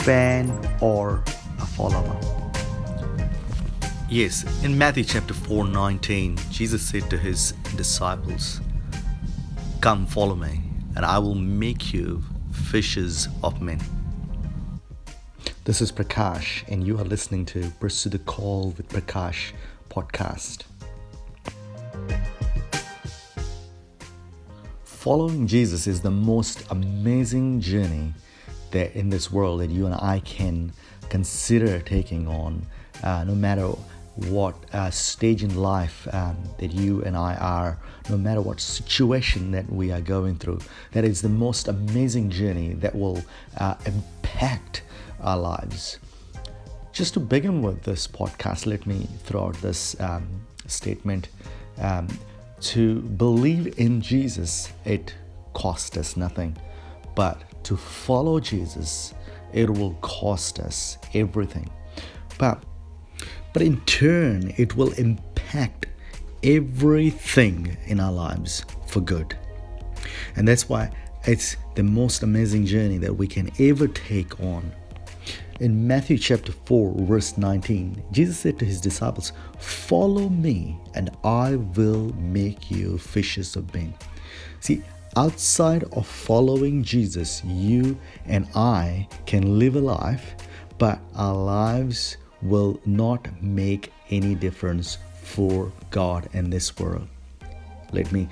fan or a follower? Yes, in Matthew chapter 4:19, Jesus said to his disciples, "Come follow me, and I will make you fishers of men." This is Prakash, and you are listening to Pursue the Call with Prakash podcast. Following Jesus is the most amazing journey that in this world that you and I can consider taking on, no matter what stage in life that you and I are, no matter what situation that we are going through. That is the most amazing journey that will impact our lives. Just to begin with this podcast, let me throw out this statement. To believe in Jesus, it costs us nothing. But to follow Jesus, it will cost us everything. But in turn, it will impact everything in our lives for good. And that's why it's the most amazing journey that we can ever take on. In Matthew chapter 4, verse 19, Jesus said to his disciples, "Follow me, and I will make you fishers of men." See, outside of following Jesus, you and I can live a life, but our lives will not make any difference for God in this world. Let me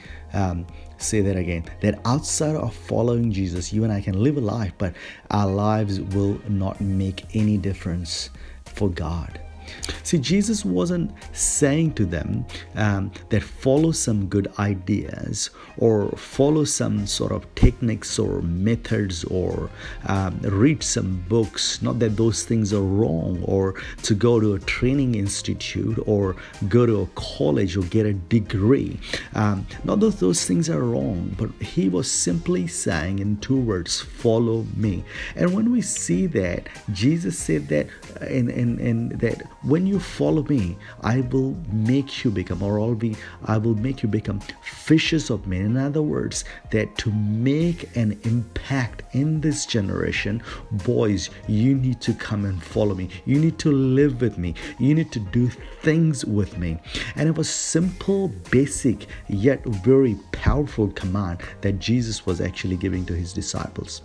say that again. That outside of following Jesus, you and I can live a life, but our lives will not make any difference for God. See, Jesus wasn't saying to them that follow some good ideas or follow some sort of techniques or methods or read some books. Not that those things are wrong, or to go to a training institute or go to a college or get a degree. Not that those things are wrong, but he was simply saying in two words, follow me. And when we see that, Jesus said that in that when you follow me, I will make you become, I will make you become fishers of men. In other words, that to make an impact in this generation, boys, you need to come and follow me. You need to live with me. You need to do things with me. And it was simple, basic, yet very powerful command that Jesus was actually giving to his disciples.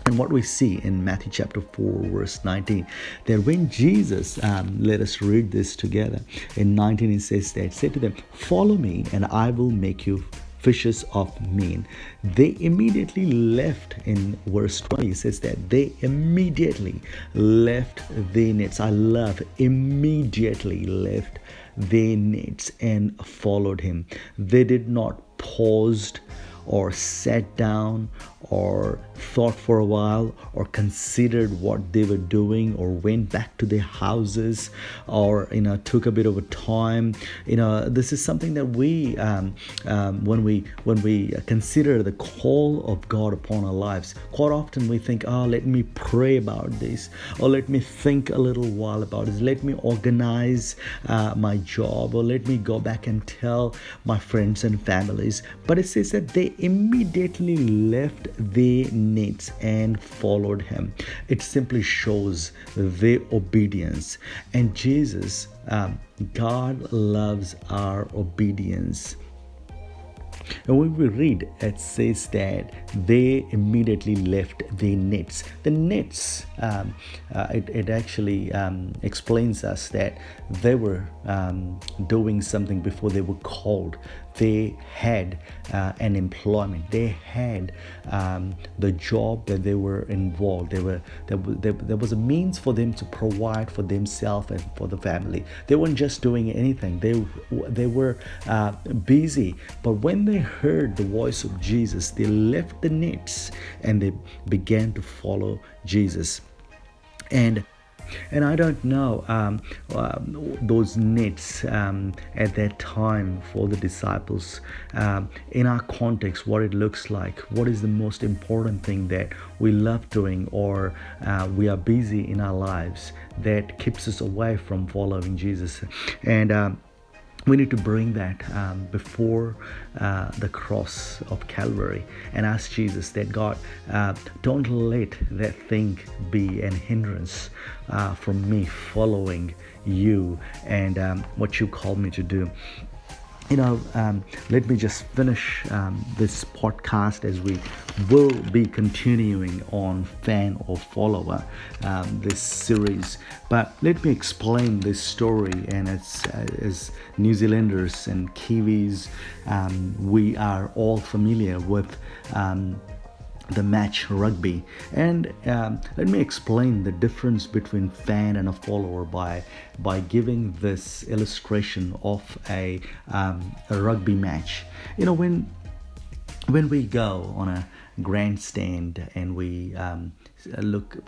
And what we see in Matthew chapter 4, verse 19, that when Jesus, let us read this together. In 19, it says that, "Say to them, follow me, and I will make you fishers of men." They immediately left. In verse 20, it says that they immediately left their nets. I love immediately left their nets and followed him. They did not pause or sat down or thought for a while or considered what they were doing or went back to their houses or took a bit of a time. This is something that we when we consider the call of God upon our lives, quite often we think, let me pray about this, or let me think a little while about this, let me organize my job, or let me go back and tell my friends and families. But it says that they immediately left their nets and followed him. It simply shows their obedience. And Jesus, God loves our obedience. And when we read, it says that they immediately left their nets. The nets, it actually explains us that they were doing something before they were called. They had an employment. They had the job that they were involved. There was a means for them to provide for themselves and for the family. They weren't just doing anything. They were busy. But when they heard the voice of Jesus, they left the nets and they began to follow Jesus. And I don't know those nets at that time for the disciples. In our context, what it looks like, what is the most important thing that we love doing or we are busy in our lives that keeps us away from following Jesus. And we need to bring that before the cross of Calvary and ask Jesus that, God, don't let that thing be an hindrance from me following you and what you called me to do. Let me just finish this podcast as we will be continuing on fan or follower, this series. But let me explain this story. And as New Zealanders and Kiwis, we are all familiar with the match rugby, and let me explain the difference between fan and a follower by giving this illustration of a rugby match. When we go on a grandstand and we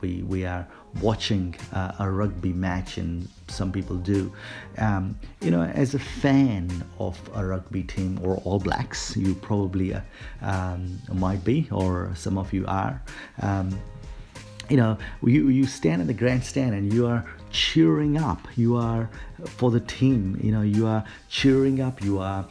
we are watching a rugby match, and some people do, as a fan of a rugby team or All Blacks, you probably might be, or some of you are. You stand in the grandstand and you are cheering up. You are for the team. You are cheering up. You are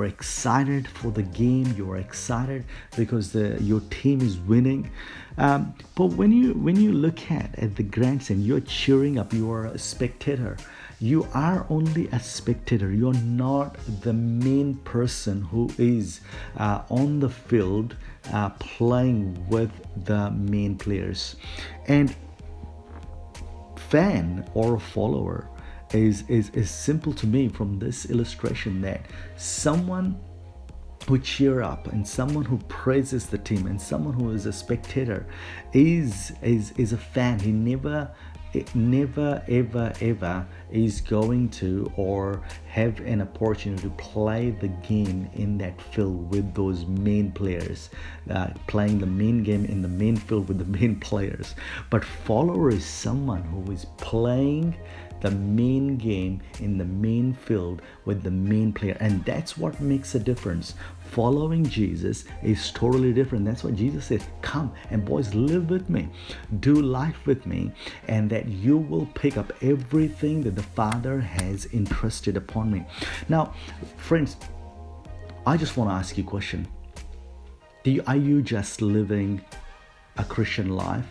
excited for the game. You are excited because your team is winning. But when you look at the grandstand, you're cheering up. You are a spectator. You are only a spectator. You're not the main person who is on the field playing with the main players. And fan or follower is simple to me from this illustration, that someone who cheer up and someone who praises the team and someone who is a spectator is a fan. He never ever is going to or have an opportunity to play the game in that field with those main players, playing the main game in the main field with the main players. But follower is someone who is playing the main game in the main field with the main player, and that's what makes a difference. Following Jesus is totally different. That's why Jesus said, come and boys, live with me, do life with me, and that you will pick up everything that the Father has entrusted upon me. Now, friends, I just want to ask you a question. Are you just living a Christian life?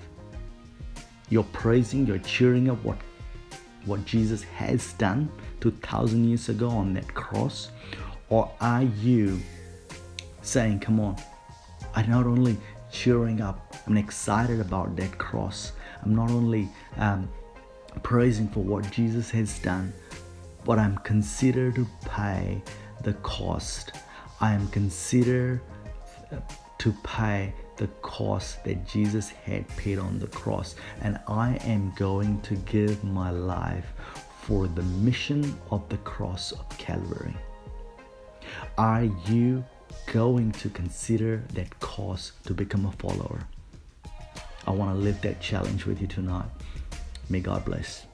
You're praising, you're cheering up what Jesus has done 2,000 years ago on that cross? Or are you saying, come on, I'm not only cheering up, I'm excited about that cross. I'm not only praising for what Jesus has done, but I'm considered to pay the cost. I am considered to pay the cost that Jesus had paid on the cross, and I am going to give my life for the mission of the cross of Calvary. Are you going to consider that cost to become a follower? I want to live that challenge with you tonight. May God bless.